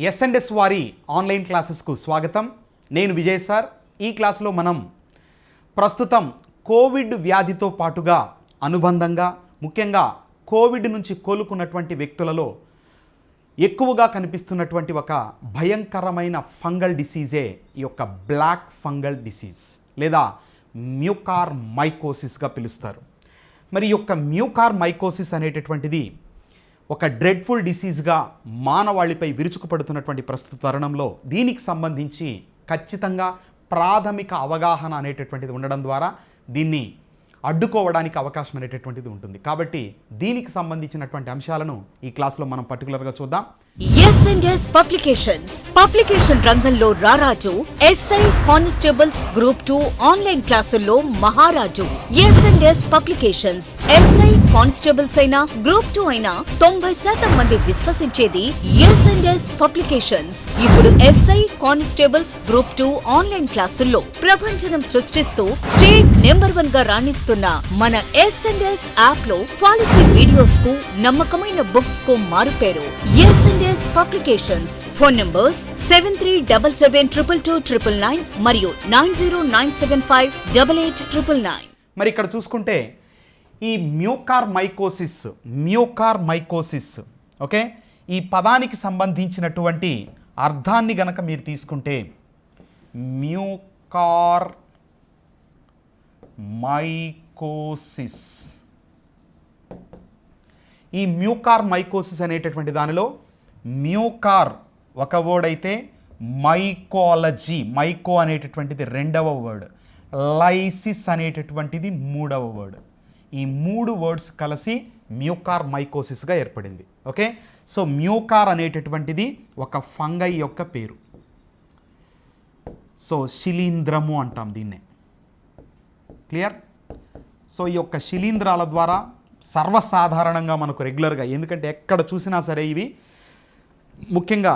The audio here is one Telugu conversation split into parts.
ఎస్&ఎస్ వారి ఆన్లైన్ క్లాసెస్కు స్వాగతం. నేను విజయ్ సార్. ఈ క్లాస్లో మనం ప్రస్తుతం కోవిడ్ వ్యాధితో పాటుగా అనుబంధంగా ముఖ్యంగా కోవిడ్ నుంచి కోలుకున్నటువంటి వ్యక్తులలో ఎక్కువగా కనిపిస్తున్నటువంటి ఒక భయంకరమైన ఫంగల్ డిసీజే ఈ యొక్క బ్లాక్ ఫంగల్ డిసీజ్ లేదా మ్యూకార్ మైకోసిస్గా పిలుస్తారు. మరి ఈ యొక్క మ్యూకార్ మైకోసిస్ అనేటటువంటిది ఒక డ్రెడ్ఫుల్ డిసీజ్గా మానవాళిపై విరుచుకుపడుతున్నటువంటి ప్రస్తుత తరుణంలో దీనికి సంబంధించి ఖచ్చితంగా ప్రాథమిక అవగాహన అనేటటువంటిది ఉండడం ద్వారా దీన్ని అడ్డుకోవడానికి అవకాశం అనేటటువంటిది ఉంటుంది. కాబట్టి దీనికి సంబంధించినటువంటి అంశాలను ఈ క్లాస్లో మనం పర్టికులర్గా చూద్దాం. ఎస్&ఎస్ పబ్లికేషన్ రంగంలో రారాజు, ఎస్ఐ కానిస్టేబుల్స్ గ్రూప్ 2 ఆన్లైన్ క్లాసుల్లో మహారాజు. ఎస్&ఎస్ పబ్లికేషన్స్ ఎస్ఐ కానిస్టేబుల్స్ అయినా గ్రూప్ 2 అయినా 90% మంది విశ్వసించేది ఎస్&ఎస్ పబ్లికేషన్స్. ఇప్పుడు ఎస్ఐ కానిస్టేబుల్స్ గ్రూప్ 2 ఆన్లైన్ క్లాసుల్లో ప్రభంజనం సృష్టిస్తూ స్టేట్ నెంబర్ 1 గా రాణిస్తున్న మన ఎస్&ఎస్ యాప్ లో క్వాలిటీ వీడియోస్ కు నమ్మకమైన బుక్స్ కు మారుపేరు ఎస్&ఎస్ పబ్లికేషన్స్. ఫోన్ నంబర్స్ 73772229 మరియు 9097588999. మరి ఇక్కడ చూసుకుంటే ఈ మ్యూకార్ మైకోసిస్ ఓకే, ఈ పదానికి సంబంధించినటువంటి అర్థాన్ని గనక మీరు తీసుకుంటే మ్యూకార్ మైకోసిస్, ఈ మ్యూకార్ మైకోసిస్ అనేటటువంటి దానిలో మ్యూకార్ ఒక వర్డ్ అయితే మైకో అనేటటువంటిది రెండవ వర్డ్, లైసిస్ అనేటటువంటిది మూడవ వర్డ్. ఈ మూడు వర్డ్స్ కలిసి మ్యూకార్ మైకోసిస్గా ఏర్పడింది. ఓకే, సో మ్యూకార్ అనేటటువంటిది ఒక ఫంగై యొక్క పేరు. సో శిలీంధ్రము అంటాం దీన్నే. క్లియర్? సో ఈ యొక్క శిలీంధ్రాల ద్వారా సర్వసాధారణంగా మనకు రెగ్యులర్గా, ఎందుకంటే ఎక్కడ చూసినా సరే ఇవి ముఖ్యంగా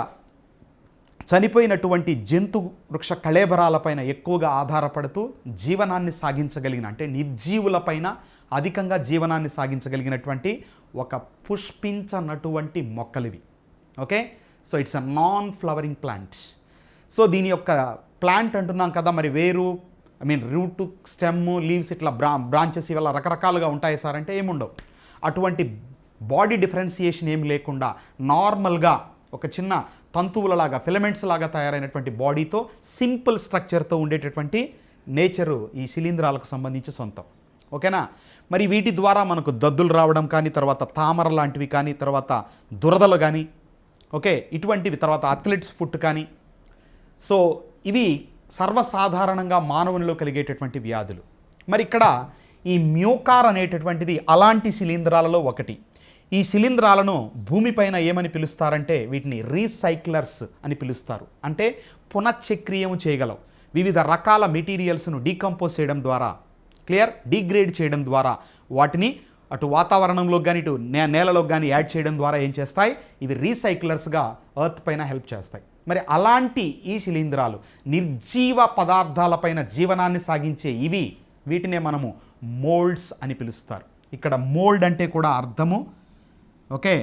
చనిపోయినటువంటి జంతు వృక్ష కళేబరాలపైన ఎక్కువగా ఆధారపడుతూ జీవనాన్ని సాగించగలిగిన, అంటే నిర్జీవులపైన అధికంగా జీవనాన్ని సాగించగలిగినటువంటి ఒక పుష్పించనటువంటి మొక్కలివి. Okay, so it's a non flowering plant. So దీని యొక్క ప్లాంట్ అంటున్నాం కదా, మరి వేరు రూట్, స్టెమ్, లీవ్స్ ఇట్లా బ్రాంచెస్ ఇవల్ల రకరకాలుగా ఉంటాయి సార్ అంటే ఏముండవు. అటువంటి బాడీ డిఫరెన్సియేషన్ ఏమి లేకుండా నార్మల్గా ఒక చిన్న తంతువులలాగా ఫిలమెంట్స్ లాగా తయారైనటువంటి బాడీతో సింపుల్ స్ట్రక్చర్తో ఉండేటటువంటి నేచరు ఈ శిలీంధ్రాలకు సంబంధించి సొంతం. ఓకేనా? మరి వీటి ద్వారా మనకు దద్దులు రావడం కానీ, తర్వాత తామర లాంటివి కానీ, తర్వాత దురదలు కానీ, ఓకే ఇటువంటివి, తర్వాత అథ్లెట్స్ ఫుట్ కానీ. సో ఇవి సర్వసాధారణంగా మానవునిలో కలిగేటటువంటి వ్యాధులు. మరి ఇక్కడ ఈ మ్యూకార్ అనేటటువంటిది అలాంటి శిలీంధ్రాలలో ఒకటి. ఈ శిలీంధ్రాలను భూమిపైన ఏమని పిలుస్తారంటే వీటిని రీసైక్లర్స్ అని పిలుస్తారు. అంటే పునశ్చక్రీయము చేయగలవు. వివిధ రకాల మెటీరియల్స్ను డీకంపోజ్ చేయడం ద్వారా, డిగ్రేడ్ చేయడం ద్వారా వాటిని అటు వాతావరణంలోకి కానీ ఇటు నేలలోకి కానీ యాడ్ చేయడం ద్వారా ఏం చేస్తాయి, ఇవి రీసైక్లర్స్గా ఎర్త్ పైన హెల్ప్ చేస్తాయి. మరి అలాంటి ఈ శిలీంధ్రాలు నిర్జీవ పదార్థాలపైన జీవనాన్ని సాగించే వీటినే మనము మోల్డ్స్ అని పిలుస్తారు. ఇక్కడ మోల్డ్ అంటే కూడా అర్థము, ఓకే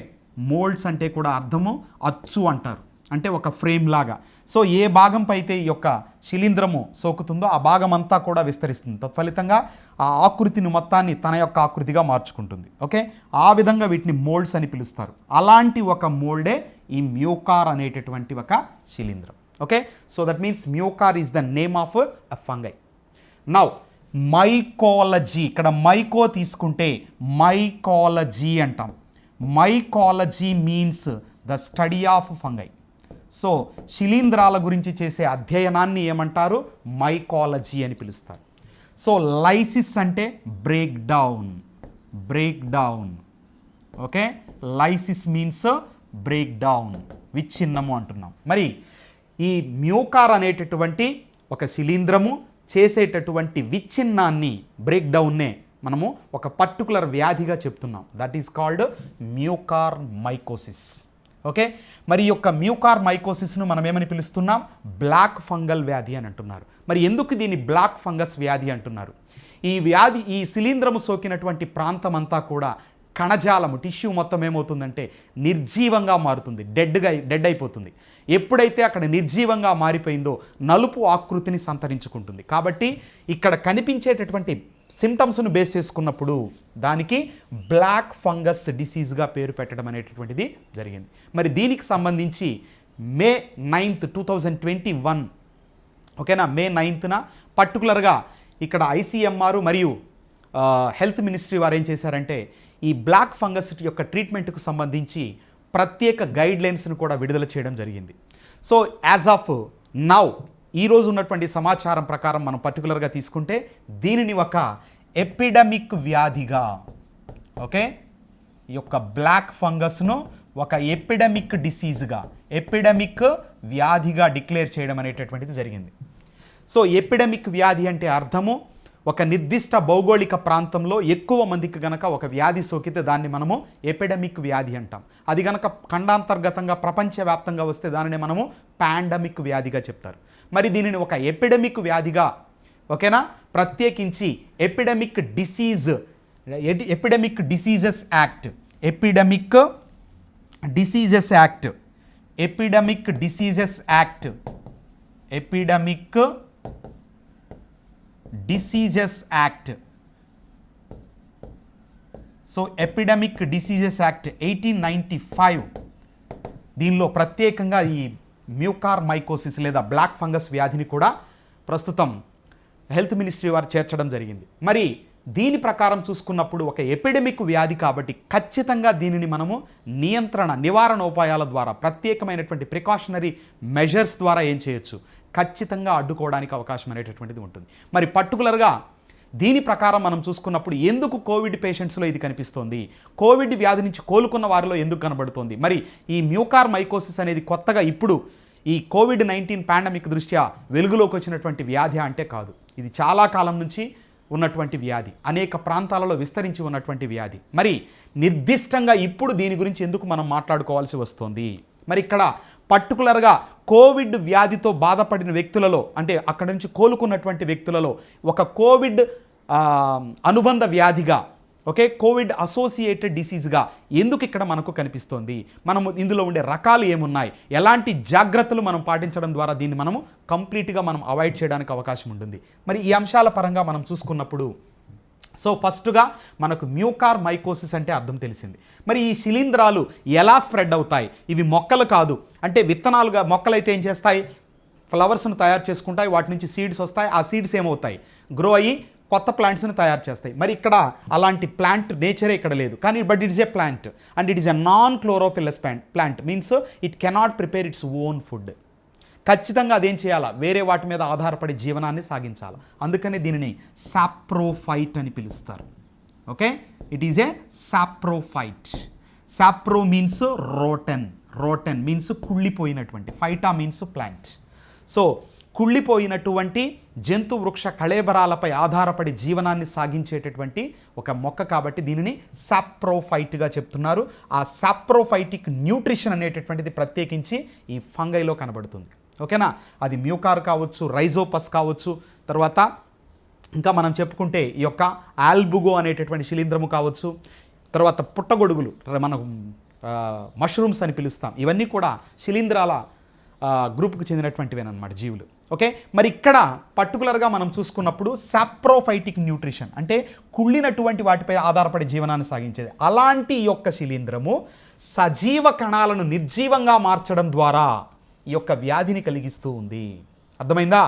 మోల్డ్స్ అంటే కూడా అర్థము అచ్చు అంటారు, అంటే ఒక ఫ్రేమ్ లాగా. సో ఏ భాగంపై అయితే ఈ యొక్క శిలీంధ్రము సోకుతుందో ఆ భాగం అంతా కూడా విస్తరిస్తుంది. తత్ఫలితంగా ఆ ఆకృతిని మొత్తాన్ని తన యొక్క ఆకృతిగా మార్చుకుంటుంది. ఓకే, ఆ విధంగా వీటిని మోల్డ్స్ అని పిలుస్తారు. అలాంటి ఒక మోల్డే ఈ మ్యూకార్ అనేటటువంటి ఒక శిలీంధ్రం. Okay, so that means mucor is the name of a fungi. Now mycology, ఇక్కడ మైకో తీసుకుంటే మైకాలజీ అంటాం. Mycology means the study of fungi. So శిలీంధ్రాల గురించి చేసే అధ్యయనాన్ని ఏమంటారు, మైకాలజీ అని పిలుస్తారు. సో లైసిస్ అంటే break down. Okay, lysis means break down, విచ్ఛిన్నము అంటున్నాం. మరి ఈ మ్యూకార్ అనేటటువంటి ఒక శిలీంధ్రము చేసేటటువంటి విచ్ఛిన్నాన్ని, బ్రేక్ డౌన్నే మనము ఒక పర్టికులర్ వ్యాధిగా చెప్తున్నాం. That is called Mucor mycosis. Okay, మరి ఈ యొక్క మ్యూకార్ మైకోసిస్ను మనం ఏమని పిలుస్తున్నాం, బ్లాక్ ఫంగల్ వ్యాధి అని అంటున్నారు. మరి ఎందుకు దీన్ని బ్లాక్ ఫంగస్ వ్యాధి అంటున్నారు? ఈ వ్యాధి, ఈ శిలీంధ్రము సోకినటువంటి ప్రాంతం అంతా కూడా కణజాలము టిష్యూ మొత్తం ఏమవుతుందంటే నిర్జీవంగా మారుతుంది, డెడ్ అయిపోతుంది. ఎప్పుడైతే అక్కడ నిర్జీవంగా మారిపోయిందో నలుపు ఆకృతిని సంతరించుకుంటుంది. కాబట్టి ఇక్కడ కనిపించేటటువంటి సిమ్టమ్స్ను బేస్ చేసుకున్నప్పుడు దానికి బ్లాక్ ఫంగస్ డిసీజ్గా పేరు పెట్టడం అనేటటువంటిది జరిగింది. మరి దీనికి సంబంధించి మే 9th 2021 ఓకేనా, మే 9th పర్టికులర్గా ఇక్కడ ICMR మరియు హెల్త్ మినిస్ట్రీ వారు ఏం చేశారంటే ఈ బ్లాక్ ఫంగస్ యొక్క ట్రీట్మెంట్కు సంబంధించి ప్రత్యేక గైడ్లైన్స్ను కూడా విడుదల చేయడం జరిగింది. సో యాజ్ ఆఫ్ నౌ ఈరోజు ఉన్నటువంటి సమాచారం ప్రకారం మనం పర్టికులర్గా తీసుకుంటే దీనిని ఒక ఎపిడమిక్ వ్యాధిగా, ఓకే, ఈ యొక్క బ్లాక్ ఫంగస్ను ఒక ఎపిడమిక్ డిసీజ్గా, ఎపిడమిక్ వ్యాధిగా డిక్లేర్ చేయడం అనేటటువంటిది జరిగింది. సో ఎపిడమిక్ వ్యాధి అంటే అర్థము ఒక నిర్దిష్ట భౌగోళిక ప్రాంతంలో ఎక్కువ మందికి గనక ఒక వ్యాధి సోకితే దాన్ని మనము ఎపిడమిక్ వ్యాధి అంటాం. అది గనక ఖండాంతర్గతంగా ప్రపంచవ్యాప్తంగా వస్తే దానిని మనము పాండమిక్ వ్యాధిగా చెప్తారు. మరి దీనిని ఒక ఎపిడమిక్ వ్యాధిగా, ఓకేనా, ప్రత్యేకించి epidemic diseases act, epidemic diseases act so epidemic diseases act 1895 దీనిలో ప్రత్యేకంగా ఈ మ్యూకార్మైకోసిస్ లేదా బ్లాక్ ఫంగస్ వ్యాధిని కూడా ప్రస్తుతం హెల్త్ మినిస్ట్రీ వారు చేర్చడం జరిగింది. మరి దీని ప్రకారం చూసుకున్నప్పుడు ఒక ఎపిడమిక్ వ్యాధి కాబట్టి ఖచ్చితంగా దీనిని మనము నివారణ ఉపాయాల ద్వారా, ప్రత్యేకమైనటువంటి ప్రికాషనరీ మెజర్స్ ద్వారా ఏం చేయొచ్చు, ఖచ్చితంగా అడ్డుకోవడానికి అవకాశం అనేటటువంటిది ఉంటుంది. మరి పర్టికులర్గా దీని ప్రకారం మనం చూసుకున్నప్పుడు ఎందుకు కోవిడ్ పేషెంట్స్లో ఇది కనిపిస్తోంది, కోవిడ్ వ్యాధి నుంచి కోలుకున్న వారిలో ఎందుకు కనబడుతోంది? మరి ఈ మ్యూకార్మైకోసిస్ అనేది కొత్తగా ఇప్పుడు ఈ COVID-19 పాండమిక్ దృష్ట్యా వెలుగులోకి వచ్చినటువంటి వ్యాధి అంటే కాదు. ఇది చాలా కాలం నుంచి ఉన్నటువంటి వ్యాధి, అనేక ప్రాంతాలలో విస్తరించి ఉన్నటువంటి వ్యాధి. మరి నిర్దిష్టంగా ఇప్పుడు దీని గురించి ఎందుకు మనం మాట్లాడుకోవాల్సి వస్తుంది? మరి ఇక్కడ పర్టికులర్గా కోవిడ్ వ్యాధితో బాధపడిన వ్యక్తులలో, అంటే అక్కడ నుంచి కోలుకున్నటువంటి వ్యక్తులలో ఒక కోవిడ్ అనుబంధ వ్యాధిగా, ఓకే, కోవిడ్ అసోసియేటెడ్ డిసీజ్గా ఎందుకు ఇక్కడ మనకు కనిపిస్తోంది? మనము ఇందులో ఉండే రకాలు ఏమున్నాయి, ఎలాంటి జాగ్రత్తలు మనం పాటించడం ద్వారా దీన్ని మనము కంప్లీట్గా మనం అవాయిడ్ చేయడానికి అవకాశం ఉంటుంది. మరి ఈ అంశాల పరంగా మనం చూసుకున్నప్పుడు సో ఫస్ట్గా మనకు మ్యూకార్మైకోసిస్ అంటే అర్థం తెలిసింది. మరి ఈ శిలీంధ్రాలు ఎలా స్ప్రెడ్ అవుతాయి? ఇవి మొక్కలు కాదు, అంటే విత్తనాలుగా మొక్కలైతే ఏం చేస్తాయి, ఫ్లవర్స్ను తయారు చేసుకుంటాయి, వాటి నుంచి సీడ్స్ వస్తాయి, ఆ సీడ్స్ ఏమవుతాయి, గ్రో అయ్యి కొత్త ప్లాంట్స్ని తయారు చేస్తాయి. మరి ఇక్కడ అలాంటి ప్లాంట్ నేచరే ఇక్కడ లేదు, కానీ but it is a plant and it is a non chlorophyllous plant, means it cannot prepare its own food. ఖచ్చితంగా అదేం చేయాలా, వేరే వాటి మీద ఆధారపడి జీవనాన్ని సాగించాలి. అందుకని దీనిని సాప్రోఫైట్ అని పిలుస్తారు. Okay, it is a saprophyte. Sapro means rotten means కుళ్ళిపోయినటువంటి, ఫైటా మీన్స్ ప్లాంట్. సో కుళ్ళిపోయినటువంటి జంతు వృక్ష కళేబరాలపై ఆధారపడి జీవనాన్ని సాగించేటటువంటి ఒక మొక్క కాబట్టి దీనిని సాప్రోఫైట్గా చెప్తున్నారు. ఆ సాప్రోఫైటిక్ న్యూట్రిషన్ అనేటటువంటిది ప్రత్యేకించి ఈ ఫంగైలో కనబడుతుంది. ఓకేనా, అది మ్యూకార్ కావచ్చు, రైజోపస్ కావచ్చు, తర్వాత ఇంకా మనం చెప్పుకుంటే ఈ యొక్క ఆల్బుగో అనేటటువంటి శిలీంధ్రము కావచ్చు, తర్వాత పుట్టగొడుగులు మనం మష్రూమ్స్ అని పిలుస్తాం, ఇవన్నీ కూడా శిలీంధ్రాల గ్రూప్కి చెందినటువంటివేనమాట జీవులు. ఓకే, మరి ఇక్కడ పర్టికులర్గా మనం చూసుకున్నప్పుడు సాప్రోఫైటిక్ న్యూట్రిషన్ అంటే కుళ్ళినటువంటి వాటిపై ఆధారపడి జీవనాన్ని సాగించేది. అలాంటి ఈ యొక్క శిలీంధ్రము సజీవ కణాలను నిర్జీవంగా మార్చడం ద్వారా ఈ యొక్క వ్యాధిని కలిగిస్తూ ఉంది. అర్థమైందా?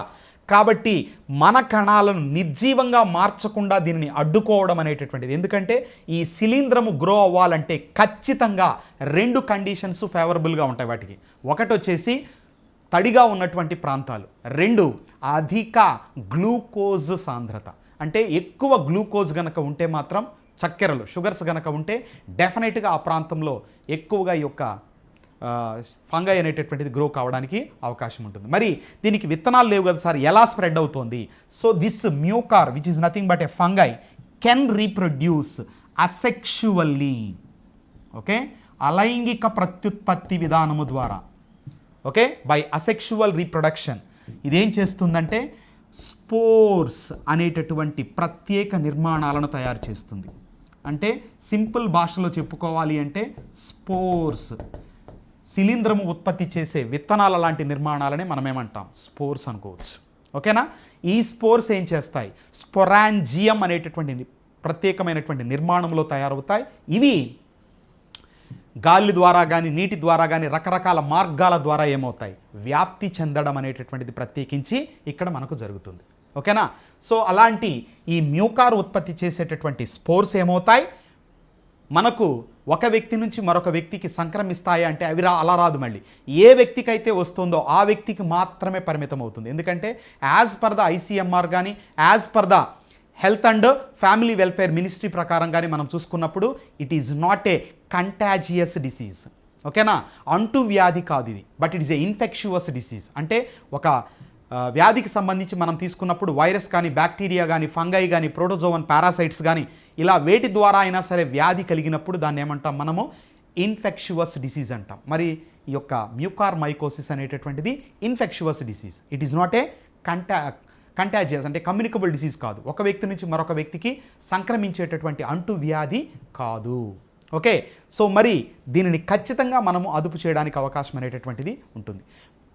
కాబట్టి మన కణాలను నిర్జీవంగా మార్చకుండా దీనిని అడ్డుకోవడం అనేటటువంటిది. ఎందుకంటే ఈ శిలీంధ్రము గ్రో అవ్వాలంటే ఖచ్చితంగా 2 కండిషన్స్ ఫేవరబుల్గా ఉంటాయి వాటికి. ఒకటి వచ్చేసి తడిగా ఉన్నటువంటి ప్రాంతాలు, 2 అధిక గ్లూకోజ్ సాంద్రత, అంటే ఎక్కువ గ్లూకోజ్ గనక ఉంటే మాత్రం, చక్కెరలు షుగర్స్ గనక ఉంటే డెఫినెట్గా ఆ ప్రాంతంలో ఎక్కువగా ఈ యొక్క ఫంగై అనేటటువంటిది గ్రో కావడానికి అవకాశం ఉంటుంది. మరి దీనికి విత్తనాలు లేవు కదా సార్, ఎలా స్ప్రెడ్ అవుతుంది? So this mucor which is nothing but a fungi can reproduce asexually. Okay, అలైంగిక ప్రత్యుత్పత్తి విధానము ద్వారా, ఓకే, బై అసెక్షువల్ రీప్రొడక్షన్ ఇదేం చేస్తుందంటే స్పోర్స్ అనేటటువంటి ప్రత్యేక నిర్మాణాలను తయారు చేస్తుంది. అంటే సింపుల్ భాషలో చెప్పుకోవాలి అంటే స్పోర్స్, శిలీంధ్రము ఉత్పత్తి చేసే విత్తనాల లాంటి నిర్మాణాలని మనం ఏమంటాం, స్పోర్స్ అనుకోవచ్చు. ఓకేనా? ఈ స్పోర్స్ ఏం చేస్తాయి, స్పొరాంజియం అనేటటువంటి ప్రత్యేకమైనటువంటి నిర్మాణంలో తయారవుతాయి. ఇవి గాలి ద్వారా కానీ నీటి ద్వారా కానీ రకరకాల మార్గాల ద్వారా ఏమవుతాయి, వ్యాప్తి చెందడం అనేటటువంటిది ప్రత్యేకించి ఇక్కడ మనకు జరుగుతుంది. ఓకేనా? సో అలాంటి ఈ మ్యూకార్ ఉత్పత్తి చేసేటటువంటి స్పోర్స్ ఏమవుతాయి, మనకు ఒక వ్యక్తి నుంచి మరొక వ్యక్తికి సంక్రమిస్తాయి అంటే అవి అలా రాదు. మళ్ళీ ఏ వ్యక్తికి అయితే వస్తుందో ఆ వ్యక్తికి మాత్రమే పరిమితం అవుతుంది. ఎందుకంటే యాజ్ పర్ ద ఐసీఎంఆర్ కానీ as per the health and family welfare ministry ప్రకారం కానీ మనం చూసుకున్నప్పుడు it is not a contagious disease. ఓకేనా? అంటు వ్యాధి కాదు ఇది, but it is a infectious disease. అంటే ఒక వ్యాధికి సంబంధించి మనం తీసుకున్నప్పుడు వైరస్ కానీ బ్యాక్టీరియా కానీ ఫంగై కానీ ప్రోటోజోవన్ పారాసైట్స్ కానీ ఇలా వేటి ద్వారా అయినా సరే వ్యాధి కలిగినప్పుడు దాన్ని ఏమంటాం మనము, ఇన్ఫెక్షువస్ డిసీజ్ అంటాం. మరి ఈ యొక్క మ్యూకార్ మైకోసిస్ అనేటటువంటిది infectious disease. It is not a contagious అంటే కమ్యూనికబుల్ డిసీజ్ కాదు, ఒక వ్యక్తి నుంచి మరొక వ్యక్తికి సంక్రమించేటటువంటి అంటు వ్యాధి కాదు. ఓకే, సో మరి దీనిని ఖచ్చితంగా మనము అదుపు చేయడానికి అవకాశం అనేటటువంటిది ఉంటుంది.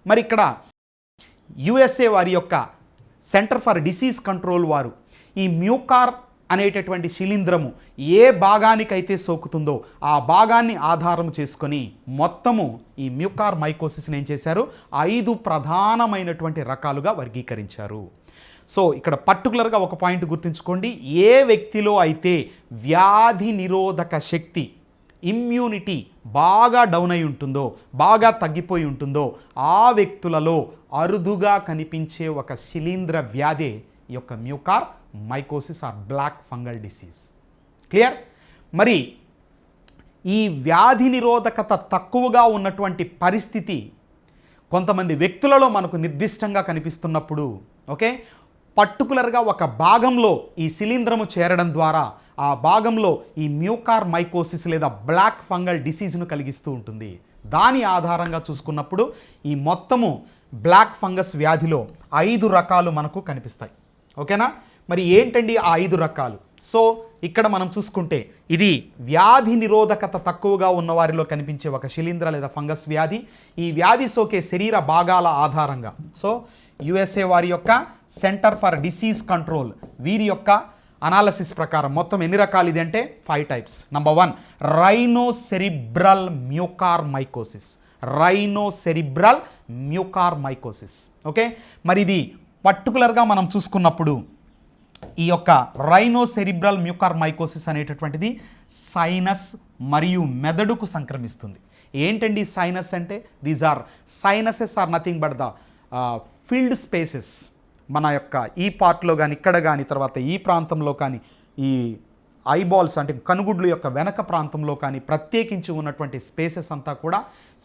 మరి ఇక్కడ యుఎస్ఏ వారి యొక్క సెంటర్ ఫర్ డిసీజ్ కంట్రోల్ వారు ఈ మ్యూకార్ అనేటటువంటి శిలీంధ్రము ఏ భాగానికైతే సోకుతుందో ఆ భాగాన్ని ఆధారం చేసుకొని మొత్తము ఈ మ్యూకార్ మైకోసిస్ని ఏం చేశారు, 5 ప్రధానమైనటువంటి రకాలుగా వర్గీకరించారు. సో ఇక్కడ పర్టికులర్గా ఒక పాయింట్ గుర్తుంచుకోండి, ఏ వ్యక్తిలో అయితే వ్యాధి నిరోధక శక్తి ఇమ్యూనిటీ బాగా డౌన్ అయి ఉంటుందో, బాగా తగ్గిపోయి ఉంటుందో ఆ వ్యక్తులలో అరుదుగా కనిపించే ఒక శిలీంధ్ర వ్యాధి ఈ యొక్క mucor mycosis or black fungal disease. Clear? మరి ఈ వ్యాధి నిరోధకత తక్కువగా ఉన్నటువంటి పరిస్థితి కొంతమంది వ్యక్తులలో మనకు నిర్దిష్టంగా కనిపిస్తున్నప్పుడు, ఓకే, పర్టికులర్గా ఒక భాగంలో ఈ శిలీంధ్రము చేరడం ద్వారా ఆ భాగంలో ఈ మ్యూకార్ మైకోసిస్ లేదా బ్లాక్ ఫంగల్ డిసీజ్ను కలిగిస్తూ ఉంటుంది. దాని ఆధారంగా చూసుకున్నప్పుడు ఈ మొత్తము బ్లాక్ ఫంగస్ వ్యాధిలో 5 రకాలు మనకు కనిపిస్తాయి. ఓకేనా? మరి ఏంటండి ఆ 5 రకాలు? సో ఇక్కడ మనం చూసుకుంటే ఇది వ్యాధి నిరోధకత తక్కువగా ఉన్న వారిలో కనిపించే ఒక శిలీంధ్ర లేదా ఫంగస్ వ్యాధి. ఈ వ్యాధి సోకే శరీర భాగాల ఆధారంగా, సో యుఎస్ఏ వారి యొక్క సెంటర్ ఫర్ డిసీజ్ కంట్రోల్ వీరి యొక్క అనాలసిస్ ప్రకారం మొత్తం ఎన్ని రకాలు ఇది అంటే 5 types. Number 1 rhinocerebral mucor mycosis. Rhinocerebral mucor mycosis. Okay, మరి ఇది పర్టికులర్గా మనం చూసుకున్నప్పుడు ఈ యొక్క రైనోసెరిబ్రల్ మ్యూకార్ మైకోసిస్ అనేటటువంటిది సైనస్ మరియు మెదడుకు సంక్రమిస్తుంది. ఏంటండి సైనస్ అంటే? These are sinuses are nothing but the filled spaces. మన యొక్క ఈ పార్ట్లో కానీ ఇక్కడ కానీ తర్వాత ఈ ప్రాంతంలో కానీ ఈ ఐబాల్స్ అంటే కనుగుడ్లు యొక్క వెనక ప్రాంతంలో కానీ ప్రత్యేకించి ఉన్నటువంటి స్పేసెస్ అంతా కూడా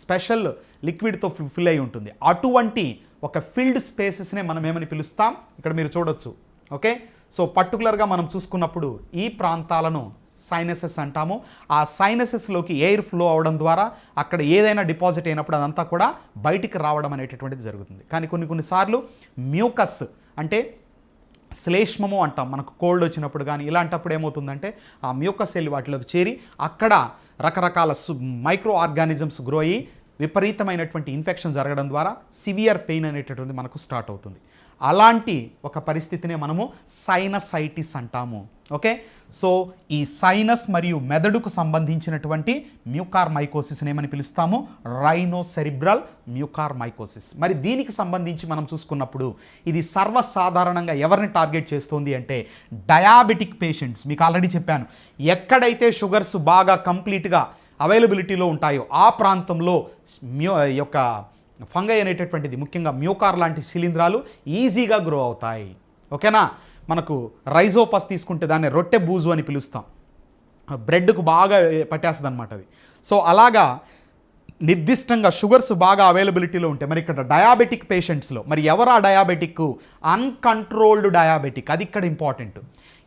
స్పెషల్ లిక్విడ్తో ఫిల్ అయి ఉంటుంది. అటువంటి ఒక ఫిల్డ్ స్పేసెస్నే మనం ఏమని పిలుస్తాం, ఇక్కడ మీరు చూడొచ్చు. ఓకే, సో పర్టికులర్గా మనం చూసుకున్నప్పుడు ఈ ప్రాంతాలను సైనసెస్ అంటాము. ఆ సైనసెస్లోకి ఎయిర్ ఫ్లో అవడం ద్వారా అక్కడ ఏదైనా డిపాజిట్ అయినప్పుడు అదంతా కూడా బయటికి రావడం అనేటటువంటిది జరుగుతుంది. కానీ కొన్నిసార్లు మ్యూకస్ అంటే శ్లేష్మము అంటాం, మనకు కోల్డ్ వచ్చినప్పుడు కానీ ఇలాంటప్పుడు ఏమవుతుందంటే ఆ మ్యూకస్ వెళ్ళి వాటిలోకి చేరి అక్కడ రకరకాల మైక్రో ఆర్గానిజమ్స్ గ్రో అయ్యి విపరీతమైనటువంటి ఇన్ఫెక్షన్ జరగడం ద్వారా సివియర్ పెయిన్ అనేటటువంటిది మనకు స్టార్ట్ అవుతుంది. అలాంటి ఒక పరిస్థితినే మనము సైనసైటిస్ అంటాము. ఓకే, సో ఈ సైనస్ మరియు మెదడుకు సంబంధించినటువంటి మ్యూకార్ మైకోసిస్ని ఏమని పిలుస్తాము, రైనోసెరిబ్రల్ మ్యూకార్ మైకోసిస్. మరి దీనికి సంబంధించి మనం చూసుకున్నప్పుడు ఇది సర్వసాధారణంగా ఎవరిని టార్గెట్ చేస్తుంది అంటే డయాబెటిక్ పేషెంట్స్. మీకు ఆల్రెడీ చెప్పాను, ఎక్కడైతే షుగర్స్ బాగా కంప్లీట్గా అవైలబిలిటీలో ఉంటాయో ఆ ప్రాంతంలో యొక్క ఫంగై అనేటటువంటిది ముఖ్యంగా మ్యూకార్ లాంటి శిలీంధ్రాలు ఈజీగా గ్రో అవుతాయి. ఓకేనా? మనకు రైజోపస్ తీసుకుంటే దాన్ని రొట్టె బూజు అని పిలుస్తాం, బ్రెడ్కు బాగా పట్టేస్తుంది అనమాట అది. సో అలాగా నిర్దిష్టంగా షుగర్స్ బాగా అవైలబిలిటీలో ఉంటాయి. మరి ఇక్కడ డయాబెటిక్ పేషెంట్స్లో మరి ఎవరు ఆ డయాబెటిక్? Uncontrolled diabetic. అది ఇక్కడ ఇంపార్టెంట్.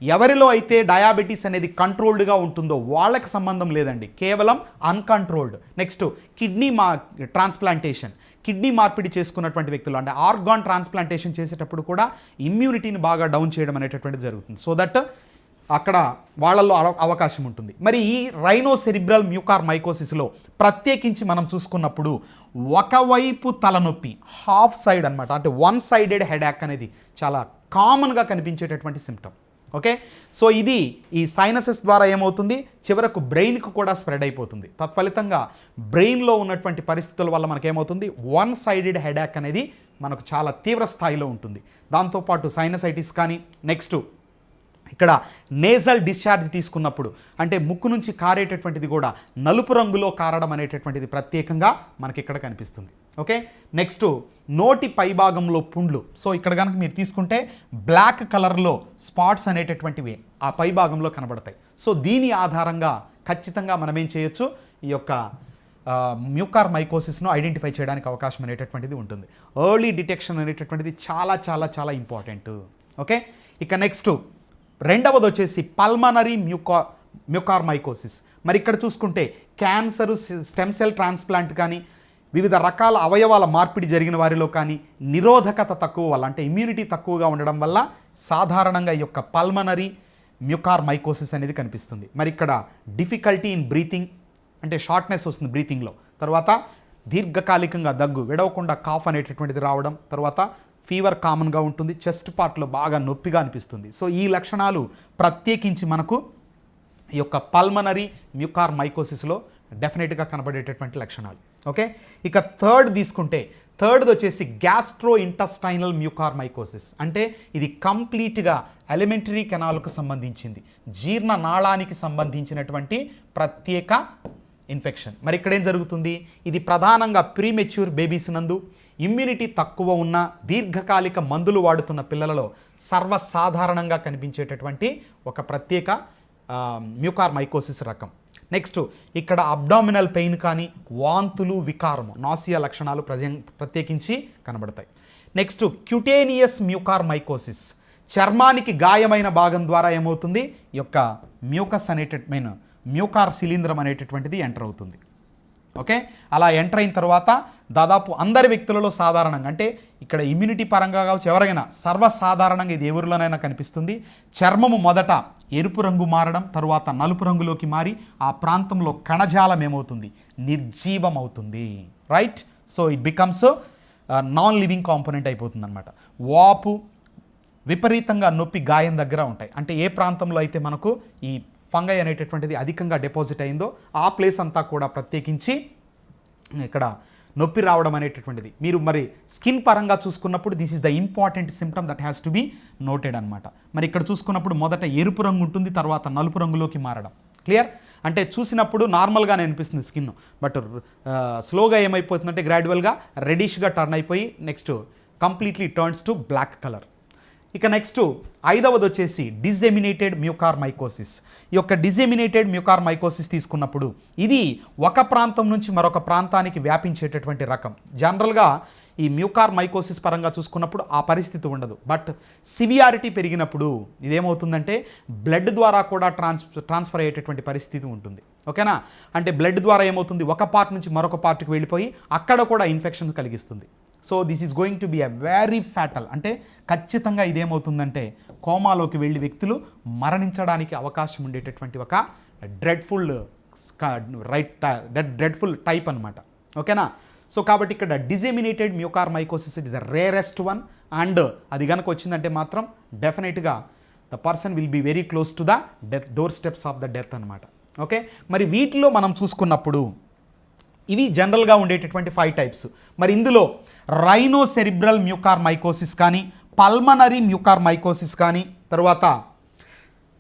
ఎవరిలో అయితే డయాబెటీస్ అనేది కంట్రోల్డ్గా ఉంటుందో వాళ్ళకి సంబంధం లేదండి, కేవలం uncontrolled. Next kidney transplantation, kidney మార్పిడి చేసుకున్నటువంటి వ్యక్తులు అంటే ఆర్గాన్ ట్రాన్స్ప్లాంటేషన్ చేసేటప్పుడు కూడా ఇమ్యూనిటీని బాగా డౌన్ చేయడం అనేటటువంటిది జరుగుతుంది. సో దట్ అక్కడ వాళ్ళల్లో అవకాశం ఉంటుంది. మరి ఈ రైనోసెరిబ్రల్ మ్యూకార్మైకోసిస్లో ప్రత్యేకించి మనం చూసుకున్నప్పుడు ఒకవైపు తలనొప్పి, హాఫ్ సైడ్ అనమాట, అంటే వన్ సైడెడ్ హెడేక్ అనేది చాలా కామన్గా కనిపించేటటువంటి సిమ్టమ్. ఓకే, సో ఇది ఈ సైనసెస్ ద్వారా ఏమవుతుంది, చివరకు బ్రెయిన్కు కూడా స్ప్రెడ్ అయిపోతుంది. తత్ఫలితంగా బ్రెయిన్లో ఉన్నటువంటి పరిస్థితుల వల్ల మనకేమవుతుంది, వన్ సైడెడ్ హెడేక్ అనేది మనకు చాలా తీవ్ర స్థాయిలో ఉంటుంది. దాంతోపాటు సైనసైటిస్ కానీ, నెక్స్ట్ ఇక్కడ నేజల్ డిశ్చార్జ్ తీసుకున్నప్పుడు అంటే ముక్కు నుంచి కారేటటువంటిది కూడా నలుపు రంగులో కారడం అనేటటువంటిది ప్రత్యేకంగా మనకి ఇక్కడ కనిపిస్తుంది. ఓకే, నెక్స్ట్ నోటి పైభాగంలో పుండ్లు. సో ఇక్కడ కనుక మీరు తీసుకుంటే బ్లాక్ కలర్లో స్పాట్స్ అనేటటువంటివి ఆ పైభాగంలో కనబడతాయి. సో దీని ఆధారంగా ఖచ్చితంగా మనం ఏం చేయొచ్చు, ఈ యొక్క మ్యూకార్మైకోసిస్ను ఐడెంటిఫై చేయడానికి అవకాశం అనేటటువంటిది ఉంటుంది. ఎర్లీ డిటెక్షన్ అనేటటువంటిది చాలా చాలా చాలా ఇంపార్టెంట్. ఓకే, ఇక నెక్స్ట్ రెండవది వచ్చేసి పల్మనరీ మ్యూకార్మైకోసిస్. మరి ఇక్కడ చూసుకుంటే క్యాన్సర్, స్టెమ్ సెల్ ట్రాన్స్ప్లాంట్ కానీ, వివిధ రకాల అవయవాల మార్పిడి జరిగిన వారిలో కానీ నిరోధకత తక్కువ వల్ల, అంటే ఇమ్యూనిటీ తక్కువగా ఉండడం వల్ల సాధారణంగా ఈ యొక్క పల్మనరీ మ్యూకార్మైకోసిస్ అనేది కనిపిస్తుంది. మరి ఇక్కడ డిఫికల్టీ ఇన్ బ్రీతింగ్, అంటే షార్ట్నెస్ వస్తుంది బ్రీతింగ్లో, తర్వాత దీర్ఘకాలికంగా దగ్గు, విడవకుండా కాఫ్ అనేటటువంటిది రావడం, తర్వాత ఫీవర్ కామన్గా ఉంటుంది, చెస్ట్ పార్ట్లో బాగా నొప్పిగా అనిపిస్తుంది. సో ఈ లక్షణాలు ప్రత్యేకించి మనకు ఈ యొక్క పల్మనరీ మ్యూకార్మైకోసిస్లో డెఫినెట్గా కనబడేటటువంటి లక్షణాలు. ఓకే, ఇక థర్డ్ తీసుకుంటే థర్డ్ది వచ్చేసి గ్యాస్ట్రో ఇంటెస్టైనల్ మ్యూకార్మైకోసిస్. అంటే ఇది కంప్లీట్గా ఎలిమెంటరీ కెనాల్కు సంబంధించింది, జీర్ణనాళానికి సంబంధించినటువంటి ప్రత్యేక ఇన్ఫెక్షన్. మరి ఇక్కడ ఏం జరుగుతుంది, ఇది ప్రధానంగా ప్రీమెచ్యూర్ బేబీస్ నందు, ఇమ్యూనిటీ తక్కువ ఉన్న దీర్ఘకాలిక మందులు వాడుతున్న పిల్లలలో సర్వసాధారణంగా కనిపించేటటువంటి ఒక ప్రత్యేక మ్యూకార్మైకోసిస్ రకం. నెక్స్ట్ ఇక్కడ అబ్డామినల్ పెయిన్ కానీ, వాంతులు, వికారము, నాసియా లక్షణాలు ప్రత్యేకించి కనబడతాయి. Next cutaneous mucormycosis. చర్మానికి గాయమైన భాగం ద్వారా ఏమవుతుంది, ఈ యొక్క మ్యూకస్ మ్యూకార్ శిలీంధ్రం అనేటటువంటిది ఎంటర్ అవుతుంది. ఓకే, అలా ఎంటర్ అయిన తర్వాత దాదాపు అందరి వ్యక్తులలో సాధారణంగా, అంటే ఇక్కడ ఇమ్యూనిటీ పరంగా కావచ్చు ఎవరైనా సర్వసాధారణంగా ఇది ఎవరిలోనైనా కనిపిస్తుంది. చర్మము మొదట ఎరుపు రంగు మారడం, తరువాత నలుపు రంగులోకి మారి ఆ ప్రాంతంలో కణజాలం ఏమవుతుంది, నిర్జీవం అవుతుంది. Right, so it becomes non living component అయిపోతుంది అనమాట. వాపు, విపరీతంగా నొప్పి గాయం దగ్గర ఉంటాయి. అంటే ఏ ప్రాంతంలో అయితే మనకు ఈ ఫంగై అనేటటువంటిది అధికంగా డిపాజిట్ అయిందో ఆ ప్లేస్ అంతా కూడా ప్రత్యేకించి ఇక్కడ నొప్పి రావడం అనేటటువంటిది. మీరు మరి స్కిన్ పరంగా చూసుకున్నప్పుడు this is the important symptom that has to be noted అనమాట. మరి ఇక్కడ చూసుకున్నప్పుడు మొదట ఎరుపు రంగు ఉంటుంది, తర్వాత నలుపు రంగులోకి మారడం. క్లియర్, అంటే చూసినప్పుడు నార్మల్గానే అనిపిస్తుంది స్కిన్, బట్ స్లోగా ఏమైపోతుందంటే గ్రాడ్యువల్గా రెడిష్గా టర్న్ అయిపోయి next completely turns to black colour. ఇక నెక్స్ట్ ఐదవది వచ్చేసి డిసెమినేటెడ్ మ్యూకార్మైకోసిస్. ఈ యొక్క డిసెమినేటెడ్ మ్యూకార్మైకోసిస్ తీసుకున్నప్పుడు ఇది ఒక ప్రాంతం నుంచి మరొక ప్రాంతానికి వ్యాపించేటటువంటి రకం. జనరల్గా ఈ మ్యూకార్మైకోసిస్ పరంగా చూసుకున్నప్పుడు ఆ పరిస్థితి ఉండదు, బట్ సివియారిటీ పెరిగినప్పుడు ఇదేమవుతుందంటే బ్లడ్ ద్వారా కూడా ట్రాన్స్ఫర్ అయ్యేటటువంటి పరిస్థితి ఉంటుంది. ఓకేనా, అంటే బ్లడ్ ద్వారా ఏమవుతుంది, ఒక పార్ట్ నుంచి మరొక పార్ట్కి వెళ్ళిపోయి అక్కడ కూడా ఇన్ఫెక్షన్ కలిగిస్తుంది. So this is going to be a very fatal, అంటే ఖచ్చితంగా ఇదేమవుతుందంటే కోమాలోకి వెళ్ళి వ్యక్తులు మరణించడానికి అవకాశం ఉండేటటువంటి ఒక డ్రెడ్ఫుల్ టైప్ అనమాట. ఓకేనా, సో కాబట్టి ఇక్కడ disseminated mucormycosis it is the rarest one, and అది కనుక వచ్చిందంటే మాత్రం డెఫినెట్గా the person will be very close to the death, door steps of the death అనమాట. ఓకే, మరి వీటిలో మనం చూసుకున్నప్పుడు ఇవి జనరల్గా ఉండేటటువంటి 5 టైప్స్. మరి ఇందులో రైనోసెరిబ్రల్ మ్యూకార్మైకోసిస్ కానీ, పల్మనరీ మ్యూకార్మైకోసిస్ కానీ, తర్వాత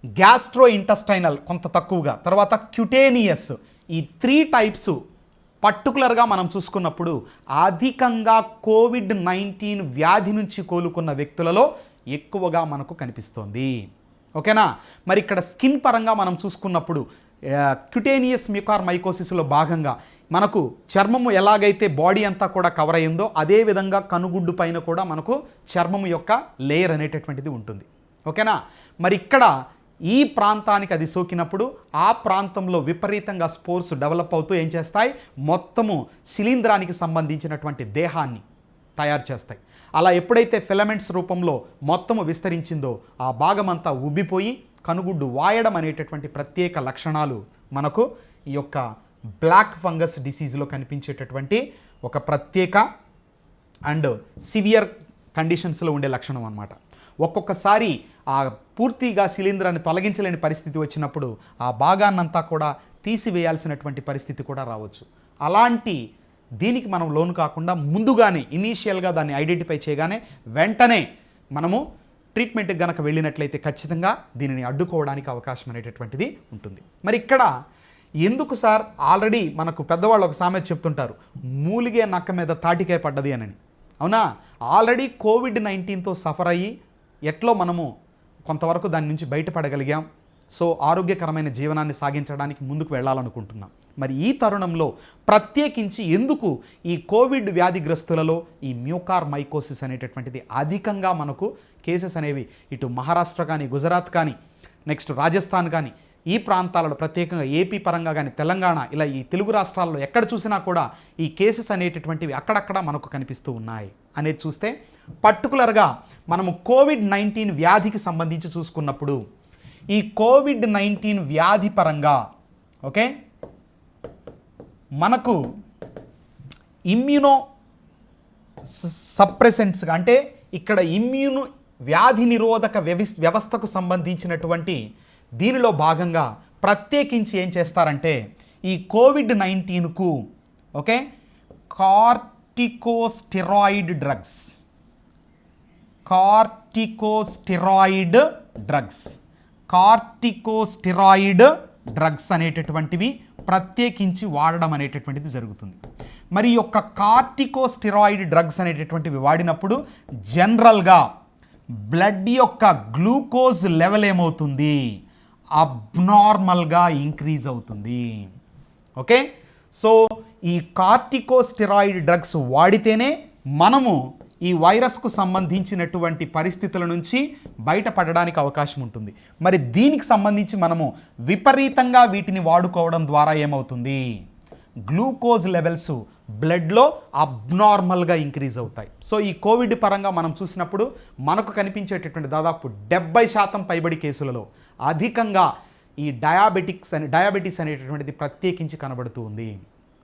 గ్యాస్ట్రో ఇంటెస్టైనల్ కొంత తక్కువగా, తర్వాత క్యూటేనియస్, ఈ 3 టైప్స్ పర్టికులర్గా మనం చూసుకున్నప్పుడు అధికంగా కోవిడ్-19 వ్యాధి నుంచి కోలుకున్న వ్యక్తులలో ఎక్కువగా మనకు కనిపిస్తోంది. ఓకేనా, మరి ఇక్కడ స్కిన్ పరంగా మనం చూసుకున్నప్పుడు క్యూటేనియస్ మ్యూకార్మైకోసిస్లో భాగంగా మనకు చర్మము ఎలాగైతే బాడీ అంతా కూడా కవర్ అయ్యిందో అదేవిధంగా కనుగుడ్డు పైన కూడా మనకు చర్మము యొక్క లేయర్ అనేటటువంటిది ఉంటుంది. ఓకేనా, మరి ఇక్కడ ఈ ప్రాంతానికి అది సోకినప్పుడు ఆ ప్రాంతంలో విపరీతంగా స్పోర్స్ డెవలప్ అవుతూ ఏం చేస్తాయి, మొత్తము శిలీంధ్రానికి సంబంధించినటువంటి దేహాన్ని తయారు చేస్తాయి. అలా ఎప్పుడైతే ఫిలమెంట్స్ రూపంలో మొత్తము విస్తరించిందో ఆ భాగమంతా ఉబ్బిపోయి కనుగుడ్డు వాయడం అనేటటువంటి ప్రత్యేక లక్షణాలు మనకు ఈ యొక్క బ్లాక్ ఫంగస్ డిసీజ్లో కనిపించేటటువంటి ఒక ప్రత్యేక అండ్ సివియర్ కండిషన్స్లో ఉండే లక్షణం అన్నమాట. ఒక్కొక్కసారి ఆ పూర్తిగా శిలీంధ్రాన్ని తొలగించలేని పరిస్థితి వచ్చినప్పుడు ఆ భాగాన్నంతా కూడా తీసివేయాల్సినటువంటి పరిస్థితి కూడా రావచ్చు. అలాంటి దీనికి మనం లోను కాకుండా ముందుగానే ఇనీషియల్గా దాన్ని ఐడెంటిఫై చేయగానే వెంటనే మనము ట్రీట్మెంట్కి గనక వెళ్ళినట్లయితే ఖచ్చితంగా దీనిని అడ్డుకోవడానికి అవకాశం అనేటటువంటిది ఉంటుంది. మరి ఇక్కడ ఎందుకు సార్ ఆల్రెడీ మనకు పెద్దవాళ్ళు ఒక సామెత చెప్తుంటారు, మూలిగే నక్క మీద తాటికాయ పడ్డది అని. అవునా, ఆల్రెడీ కోవిడ్-19తో సఫర్ అయ్యి ఎట్లో మనము కొంతవరకు దాని నుంచి బయటపడగలిగాం. సో ఆరోగ్యకరమైన జీవనాన్ని సాగించడానికి ముందుకు వెళ్ళాలనుకుంటున్నాం. మరి ఈ తరుణంలో ప్రత్యేకించి ఎందుకు ఈ కోవిడ్ వ్యాధిగ్రస్తులలో ఈ మ్యూకార్మైకోసిస్ అనేటటువంటిది అధికంగా మనకు కేసెస్ అనేవి ఇటు మహారాష్ట్ర కానీ, గుజరాత్ కానీ, నెక్స్ట్ రాజస్థాన్ కానీ, ఈ ప్రాంతాలలో ప్రత్యేకంగా ఏపీ పరంగా కానీ, తెలంగాణ, ఇలా ఈ తెలుగు రాష్ట్రాల్లో ఎక్కడ చూసినా కూడా ఈ కేసెస్ అనేటటువంటివి అక్కడక్కడ మనకు కనిపిస్తూ ఉన్నాయి అనేది చూస్తే, పర్టికులర్గా మనము కోవిడ్-19 వ్యాధికి సంబంధించి చూసుకున్నప్పుడు ఈ కోవిడ్-19 వ్యాధి పరంగా ఓకే మనకు ఇమ్యూనో సప్రెసెంట్స్గా అంటే ఇక్కడ వ్యాధి నిరోధక వ్యవస్థకు సంబంధించినటువంటి దీనిలో భాగంగా ప్రత్యేకించి ఏం చేస్తారంటే ఈ కోవిడ్-19కు ఓకే కార్టికోస్టెరాయిడ్ డ్రగ్స్ అనేటటువంటివి ప్రత్యేకించి వాడడం అనేటటువంటిది జరుగుతుంది. మరి ఈ యొక్క కార్టికోస్టెరాయిడ్ డ్రగ్స్ అనేటటువంటివి వాడినప్పుడు జనరల్గా బ్లడ్ యొక్క గ్లూకోజ్ లెవెల్ ఏమవుతుంది, అబ్నార్మల్గా ఇంక్రీజ్ అవుతుంది. ఓకే, సో ఈ కార్టికోస్టెరాయిడ్ డ్రగ్స్ వాడితేనే మనము ఈ వైరస్కు సంబంధించినటువంటి పరిస్థితుల నుంచి బయటపడడానికి అవకాశం ఉంటుంది. మరి దీనికి సంబంధించి మనము విపరీతంగా వీటిని వాడుకోవడం ద్వారా ఏమవుతుంది, గ్లూకోజ్ లెవెల్స్ బ్లడ్లో అబ్నార్మల్గా ఇంక్రీజ్ అవుతాయి. సో ఈ కోవిడ్ పరంగా మనం చూసినప్పుడు మనకు కనిపించేటటువంటి దాదాపు 70% పైబడి కేసులలో అధికంగా ఈ డయాబెటిస్ అనేటటువంటిది ప్రత్యేకించి కనబడుతూ ఉంది.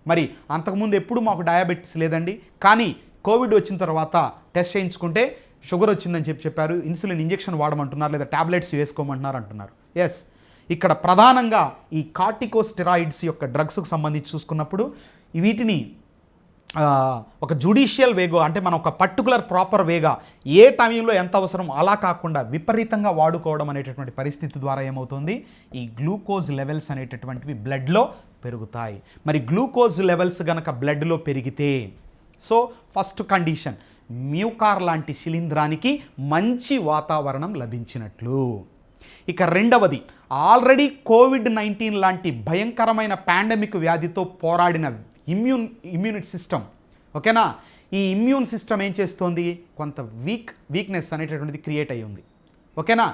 మరి అంతకుముందు ఎప్పుడు మాకు డయాబెటిస్ లేదండి, కానీ కోవిడ్ వచ్చిన తర్వాత టెస్ట్ చేయించుకుంటే షుగర్ వచ్చిందని చెప్పారు, ఇన్సులిన్ ఇంజెక్షన్ వాడమంటున్నారు, లేదా టాబ్లెట్స్ వేసుకోమంటున్నారు అంటున్నారు. ఎస్, ఇక్కడ ప్రధానంగా ఈ కార్టికోస్టెరాయిడ్స్ యొక్క డ్రగ్స్కు సంబంధించి చూసుకున్నప్పుడు వీటిని ఒక జుడిషియల్ వేగా అంటే మనం ఒక పర్టికులర్ ప్రాపర్ వేగా ఏ టైంలో ఎంత అవసరం అలా కాకుండా విపరీతంగా వాడుకోవడం అనేటటువంటి పరిస్థితి ద్వారా ఏమవుతుంది, ఈ గ్లూకోజ్ లెవెల్స్ అనేటటువంటివి బ్లడ్లో పెరుగుతాయి. మరి గ్లూకోజ్ లెవెల్స్ కనుక బ్లడ్లో పెరిగితే సో ఫస్ట్ కండిషన్ మ్యూకార్ లాంటి శిలీంధ్రానికి మంచి వాతావరణం లభించినట్లు. ఇక రెండవది, ఆల్రెడీ కోవిడ్-19 లాంటి భయంకరమైన పాండమిక్ వ్యాధితో పోరాడిన ఇమ్యూనిటీ సిస్టమ్ ఓకేనా, ఈ ఇమ్యూన్ సిస్టమ్ ఏం చేస్తోంది, కొంత వీక్నెస్ అనేటటువంటిది క్రియేట్ అయ్యి ఉంది. ఓకేనా,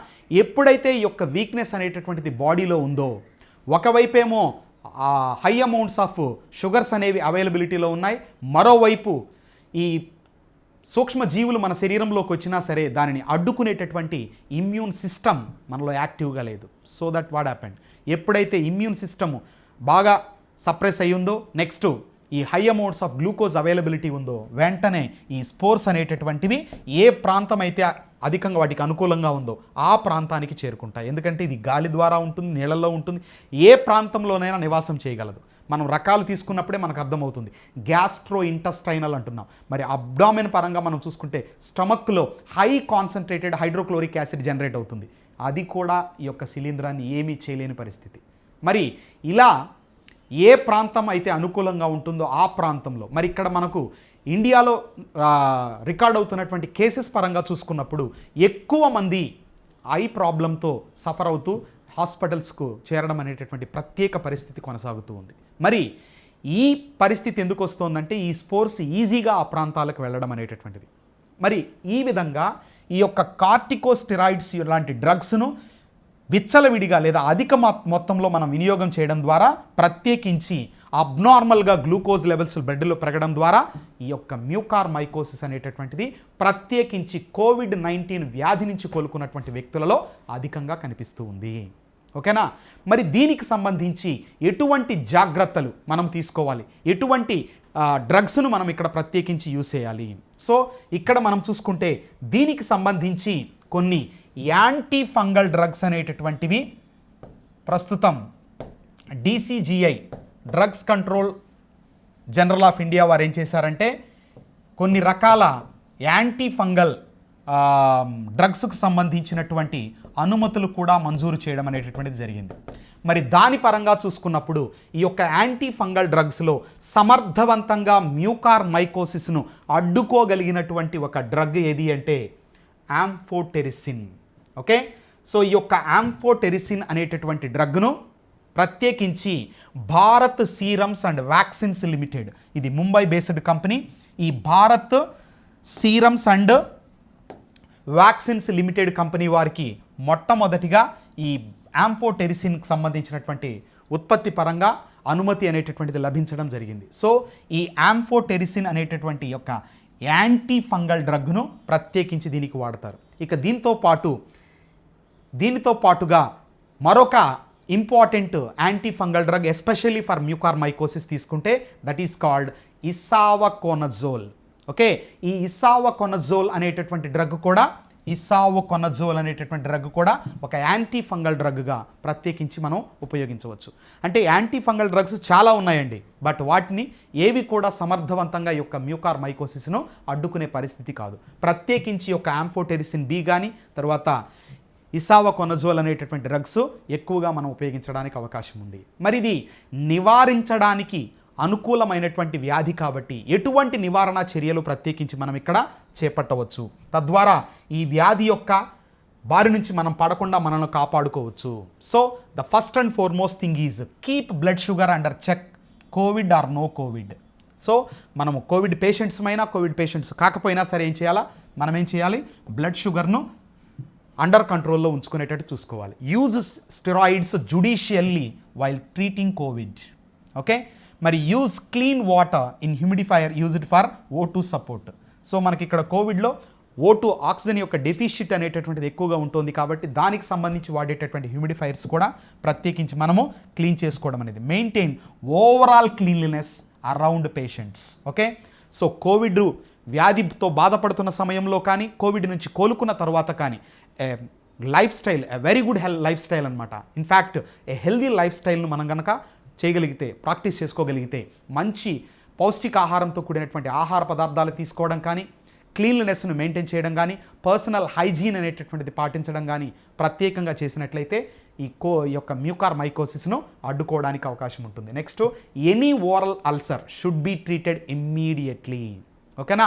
ఎప్పుడైతే ఈ యొక్క వీక్నెస్ అనేటటువంటిది బాడీలో ఉందో, ఒకవైపేమో హై అమౌంట్స్ ఆఫ్ షుగర్స్ అనేవి అవైలబిలిటీలో ఉన్నాయి, మరోవైపు ఈ సూక్ష్మజీవులు మన శరీరంలోకి వచ్చినా సరే దానిని అడ్డుకునేటటువంటి ఇమ్యూన్ సిస్టమ్ మనలో యాక్టివ్గా లేదు. సో దట్ వాట్ హ్యాపెండ్, ఎప్పుడైతే ఇమ్యూన్ సిస్టమ్ బాగా సప్రెస్ అయ్యిందో, నెక్స్ట్ ఈ high amounts of glucose availability ఉందో, వెంటనే ఈ స్పోర్స్ అనేటటువంటివి ఏ ప్రాంతం అయితే అధికంగా వాటికి అనుకూలంగా ఉందో ఆ ప్రాంతానికి చేరుకుంటాయి. ఎందుకంటే ఇది గాలి ద్వారా ఉంటుంది, నీళ్ళల్లో ఉంటుంది, ఏ ప్రాంతంలోనైనా నివాసం చేయగలదు. మనం రకాలు తీసుకున్నప్పుడే మనకు అర్థమవుతుంది. గ్యాస్ట్రో ఇంటెస్టైనల్ అంటున్నాం. మరి అబ్డామిన్ పరంగా మనం చూసుకుంటే స్టమక్లో high concentrated hydrochloric acid generate అవుతుంది. అది కూడా ఈ యొక్క శిలీంధ్రాన్ని ఏమీ చేయలేని పరిస్థితి. మరి ఇలా ఏ ప్రాంతం అయితే అనుకూలంగా ఉంటుందో ఆ ప్రాంతంలో, మరి ఇక్కడ మనకు ఇండియాలో రికార్డ్ అవుతున్నటువంటి కేసెస్ పరంగా చూసుకున్నప్పుడు ఎక్కువ మంది ఐ ప్రాబ్లంతో సఫర్ అవుతూ హాస్పిటల్స్కు చేరడం అనేటటువంటి ప్రత్యేక పరిస్థితి కొనసాగుతూ ఉంది. మరి ఈ పరిస్థితి ఎందుకు వస్తుందంటే ఈ స్పోర్స్ ఈజీగా ఆ ప్రాంతాలకు వెళ్ళడం అనేటటువంటిది. మరి ఈ విధంగా ఈ యొక్క కార్టికోస్టెరాయిడ్స్ లాంటి డ్రగ్స్ను విచ్చలవిడిగా లేదా అధిక మొత్తంలో మనం వినియోగం చేయడం ద్వారా, ప్రత్యేకించి అబ్నార్మల్గా గ్లూకోజ్ లెవెల్స్ బ్లడ్లో పెరగడం ద్వారా ఈ యొక్క మ్యూకార్మైకోసిస్ అనేటటువంటిది ప్రత్యేకించి కోవిడ్-19 వ్యాధి నుంచి కోలుకున్నటువంటి వ్యక్తులలో అధికంగా కనిపిస్తూ ఉంది. ఓకేనా? మరి దీనికి సంబంధించి ఎటువంటి జాగ్రత్తలు మనం తీసుకోవాలి, ఎటువంటి డ్రగ్స్ను మనం ఇక్కడ ప్రత్యేకించి యూజ్ చేయాలి? సో ఇక్కడ మనం చూసుకుంటే దీనికి సంబంధించి కొన్ని యాంటీ ఫంగల్ డ్రగ్స్ అనేటటువంటివి ప్రస్తుతం DCGI drugs control general of India వారు ఏం చేశారంటే కొన్ని రకాల యాంటీ ఫంగల్ డ్రగ్స్కు సంబంధించినటువంటి అనుమతులు కూడా మంజూరు చేయడం అనేటటువంటిది జరిగింది. మరి దాని పరంగా చూసుకున్నప్పుడు ఈ యొక్క యాంటీ ఫంగల్ డ్రగ్స్లో సమర్థవంతంగా మ్యూకార్మైకోసిస్ను అడ్డుకోగలిగినటువంటి ఒక డ్రగ్ ఏది అంటే యాంఫోటెరిసిన్. ఓకే, సో ఈ యొక్క యాంఫోటెరిసిన్ అనేటటువంటి డ్రగ్ను ప్రత్యేకించి Bharat serums and vaccines limited, ఇది ముంబై బేస్డ్ కంపెనీ, ఈ Bharat serums and vaccines limited company వారికి మొట్టమొదటిగా ఈ యాంఫోటెరిసిన్కి సంబంధించినటువంటి ఉత్పత్తి పరంగా అనుమతి అనేటటువంటిది లభించడం జరిగింది. సో ఈ యాంఫోటెరిసిన్ అనేటటువంటి యొక్క యాంటీ ఫంగల్ డ్రగ్ను ప్రత్యేకించి దీనికి వాడతారు. ఇక దీనితో పాటుగా మరొక important anti fungal drug especially for mucormycosis తీసుకుంటే దట్ ఈస్ కాల్డ్ ఇసావకోనజోల్. ఓకే, ఈ ఇసావకోనజోల్ అనేటటువంటి డ్రగ్ కూడా ఒక యాంటీ ఫంగల్ డ్రగ్గా ప్రత్యేకించి మనం ఉపయోగించవచ్చు. అంటే యాంటీ ఫంగల్ డ్రగ్స్ చాలా ఉన్నాయండి, బట్ వాటిని ఏవి కూడా సమర్థవంతంగా యొక్క మ్యూకార్మైకోసిస్ను అడ్డుకునే పరిస్థితి కాదు. ప్రత్యేకించి యొక్క యాంఫోటెరిసిన్ బి కానీ తర్వాత ఇసావకోనజోల్ అనేటటువంటి డ్రగ్స్ ఎక్కువగా మనం ఉపయోగించడానికి అవకాశం ఉంది. మరి ఇది నివారించడానికి అనుకూలమైనటువంటి వ్యాధి కాబట్టి ఎటువంటి నివారణ చర్యలు ప్రత్యేకించి మనం ఇక్కడ చేపట్టవచ్చు, తద్వారా ఈ వ్యాధి యొక్క బారి నుంచి మనం పడకుండా మనల్ని కాపాడుకోవచ్చు. So the first and foremost thing is keep blood sugar under check, COVID or no COVID. So మనము కోవిడ్ పేషెంట్స్ కాకపోయినా సరే మనం ఏం చేయాలి, బ్లడ్ షుగర్ను అండర్ కంట్రోల్లో ఉంచుకునేటట్టు చూసుకోవాలి. Use steroids judicially while treating covid. Okay, మరి use clean water in humidifier used for O2 support. సో మనకి ఇక్కడ కోవిడ్లో O2 ఆక్సిజన్ యొక్క డెఫిషిట్ అనేటటువంటిది ఎక్కువగా ఉంటుంది కాబట్టి దానికి సంబంధించి వాడేటటువంటి హ్యూమిడిఫైయర్స్ కూడా ప్రత్యేకించి మనము క్లీన్ చేసుకోవడం అనేది. Maintain overall cleanliness around patients. Okay, so Covid వ్యాధితో బాధపడుతున్న సమయంలో కానీ కోవిడ్ నుంచి కోలుకున్న తర్వాత కానీ life style, very good life style అనమాట. ఇన్ఫ్యాక్ట్ హెల్దీ లైఫ్ స్టైల్ను మనం కనుక చేయగలిగితే, ప్రాక్టీస్ చేసుకోగలిగితే, మంచి పౌష్టికాహారంతో కూడినటువంటి ఆహార పదార్థాలు తీసుకోవడం కానీ, క్లీన్లీనెస్ను మెయింటైన్ చేయడం కానీ, పర్సనల్ హైజీన్ అనేటటువంటిది పాటించడం కానీ ప్రత్యేకంగా చేసినట్లయితే ఈ యొక్క మ్యూకార్మైకోసిస్ను అడ్డుకోవడానికి అవకాశం ఉంటుంది. Next, any oral ulcer should be treated immediately. ఓకేనా,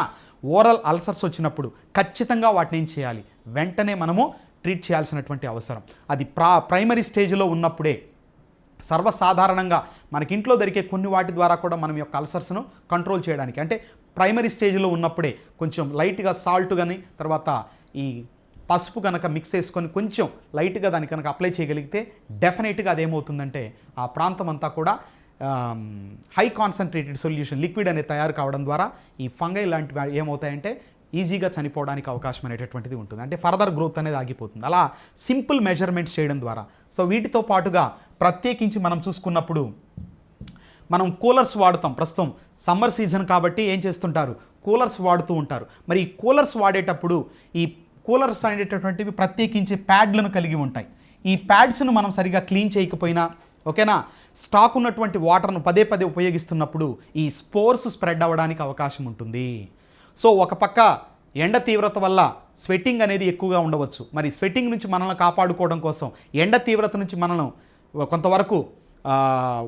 ఓరల్ అల్సర్స్ వచ్చినప్పుడు ఖచ్చితంగా వాటిని ఏం చేయాలి, వెంటనే మనము ట్రీట్ చేయాల్సినటువంటి అవసరం. అది ప్రైమరీ స్టేజ్లో ఉన్నప్పుడే సర్వసాధారణంగా మనకి ఇంట్లో దొరికే కొన్ని వాటి ద్వారా కూడా మనం యొక్క అల్సర్స్ను కంట్రోల్ చేయడానికి, అంటే ప్రైమరీ స్టేజ్లో ఉన్నప్పుడే కొంచెం లైట్గా సాల్ట్ కానీ తర్వాత ఈ పసుపు కనుక మిక్స్ చేసుకొని కొంచెం లైట్గా దాన్ని కనుక అప్లై చేయగలిగితే డెఫినెట్గా అదేమవుతుందంటే ఆ ప్రాంతం అంతా కూడా హై కాన్సన్ట్రేటెడ్ సొల్యూషన్ లిక్విడ్ అనేది తయారు కావడం ద్వారా ఈ ఫంగై లాంటివి ఏమవుతాయంటే ఈజీగా చనిపోవడానికి అవకాశం అనేటటువంటిది ఉంటుంది. అంటే ఫర్దర్ గ్రోత్ అనేది ఆగిపోతుంది. అలా సింపుల్ మెజర్మెంట్స్ చేయడం ద్వారా. సో వీటితో పాటుగా ప్రత్యేకించి మనం చూసుకున్నప్పుడు మనం కూలర్స్ వాడుతాం. ప్రస్తుతం సమ్మర్ సీజన్ కాబట్టి ఏం చేస్తుంటారు, కూలర్స్ వాడుతూ ఉంటారు. మరి ఈ కూలర్స్ వాడేటప్పుడు ఈ కూలర్స్ అనేటటువంటివి ప్రత్యేకించి ప్యాడ్లను కలిగి ఉంటాయి. ఈ ప్యాడ్స్ను మనం సరిగా క్లీన్ చేయకపోయినా, ఓకేనా, స్టాక్ ఉన్నటువంటి వాటర్ను పదే ఉపయోగిస్తున్నప్పుడు ఈ స్పోర్స్ స్ప్రెడ్ అవ్వడానికి అవకాశం ఉంటుంది. సో ఒక పక్క ఎండ తీవ్రత వల్ల స్వెట్టింగ్ అనేది ఎక్కువగా ఉండవచ్చు. మరి స్వెట్టింగ్ నుంచి మనల్ని కాపాడుకోవడం కోసం, ఎండ తీవ్రత నుంచి మనల్ని కొంతవరకు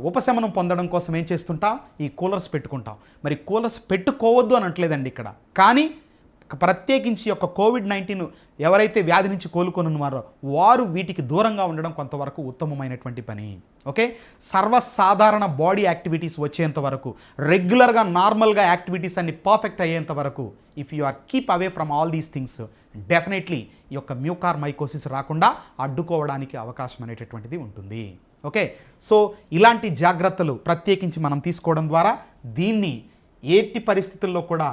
ఉపశమనం పొందడం కోసం ఏం చేస్తుంటాం, ఈ కూలర్స్ పెట్టుకుంటాం. మరి కూలర్స్ పెట్టుకోవద్దు అని అనట్లేదండి ఇక్కడ, కానీ ప్రత్యేకించి యొక్క కోవిడ్-19 ఎవరైతే వ్యాధి నుంచి కోలుకొని ఉన్నారో వారు వీటికి దూరంగా ఉండడం కొంతవరకు ఉత్తమమైనటువంటి పని. ఓకే, సర్వసాధారణ బాడీ యాక్టివిటీస్ వచ్చేంత వరకు, రెగ్యులర్గా నార్మల్గా యాక్టివిటీస్ అన్ని పర్ఫెక్ట్ అయ్యేంత వరకు, if you are keep away from all these things, definitely ఈ యొక్క మ్యూకార్మైకోసిస్ రాకుండా అడ్డుకోవడానికి అవకాశం అనేటటువంటిది ఉంటుంది. ఓకే, సో ఇలాంటి జాగ్రత్తలు ప్రత్యేకించి మనం తీసుకోవడం ద్వారా దీన్ని ఎట్టి పరిస్థితుల్లో కూడా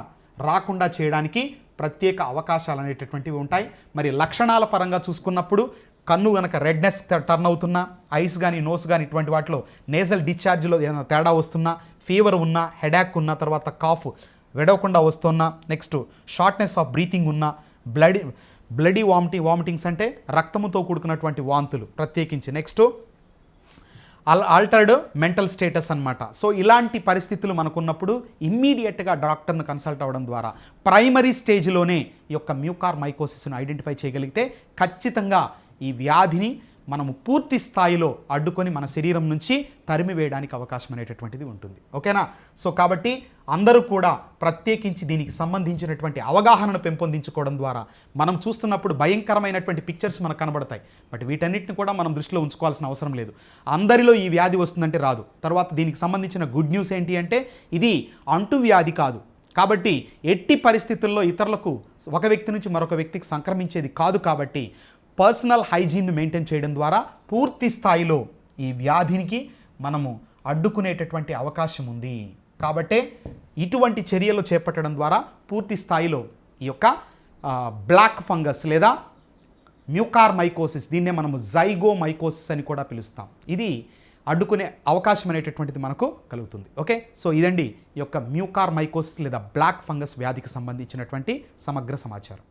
రాకుండా చేయడానికి ప్రత్యేక అవకాశాలు అనేటటువంటివి ఉంటాయి. మరి లక్షణాల పరంగా చూసుకున్నప్పుడు కన్ను కనుక రెడ్నెస్ టర్న్ అవుతున్నా, ఐస్ కానీ నోస్ కానీ ఇటువంటి వాటిలో నేజల్ డిశ్చార్జ్లో ఏదైనా తేడా వస్తున్నా, ఫీవర్ ఉన్నా, హెడాక్ ఉన్న, తర్వాత కాఫ్ వెడవకుండా వస్తున్నా, నెక్స్ట్ షార్ట్నెస్ ఆఫ్ బ్రీతింగ్ ఉన్నా, బ్లడీ వామిటింగ్స్ అంటే రక్తముతో కూడుకున్నటువంటి వాంతులు ప్రత్యేకించి, నెక్స్ట్ ఆల్టర్డ్ మెంటల్ స్టేటస్ అన్నమాట. సో ఇలాంటి పరిస్థితులు మనకున్నప్పుడు ఇమ్మీడియట్గా డాక్టర్ను కన్సల్ట్ అవ్వడం ద్వారా ప్రైమరీ స్టేజ్లోనే ఈ యొక్క మ్యూకార్మైకోసిస్ను ఐడెంటిఫై చేయగలిగితే ఖచ్చితంగా ఈ వ్యాధిని మనము పూర్తి స్థాయిలో అడ్డుకొని మన శరీరం నుంచి తరిమి వేయడానికి అవకాశం అనేటటువంటిది ఉంటుంది. ఓకేనా? సో కాబట్టి అందరూ కూడా ప్రత్యేకించి దీనికి సంబంధించినటువంటి అవగాహనను పెంపొందించుకోవడం ద్వారా మనం చూస్తున్నప్పుడు భయంకరమైనటువంటి పిక్చర్స్ మనకు కనబడతాయి. బట్ వీటన్నిటిని కూడా మనం దృష్టిలో ఉంచుకోవాల్సిన అవసరం లేదు. అందరిలో ఈ వ్యాధి వస్తుందంటే రాదు. తర్వాత దీనికి సంబంధించిన గుడ్ న్యూస్ ఏంటి అంటే ఇది అంటువ్యాధి కాదు. కాబట్టి ఎట్టి పరిస్థితుల్లో ఇతరులకు ఒక వ్యక్తి నుంచి మరొక వ్యక్తికి సంక్రమించేది కాదు. కాబట్టి పర్సనల్ హైజీన్ను మెయింటైన్ చేయడం ద్వారా పూర్తి స్థాయిలో ఈ వ్యాధికి మనము అడ్డుకునేటటువంటి అవకాశం ఉంది. కాబట్టే ఇటువంటి చర్యలు చేపట్టడం ద్వారా పూర్తి స్థాయిలో ఈ యొక్క బ్లాక్ ఫంగస్ లేదా మ్యూకార్మైకోసిస్, దీన్నే మనము జైగోమైకోసిస్ అని కూడా పిలుస్తాం, ఇది అడ్డుకునే అవకాశం అనేటటువంటిది మనకు కలుగుతుంది. ఓకే, సో ఇదండి ఈ యొక్క మ్యూకార్మైకోసిస్ లేదా బ్లాక్ ఫంగస్ వ్యాధికి సంబంధించినటువంటి సమగ్ర సమాచారం.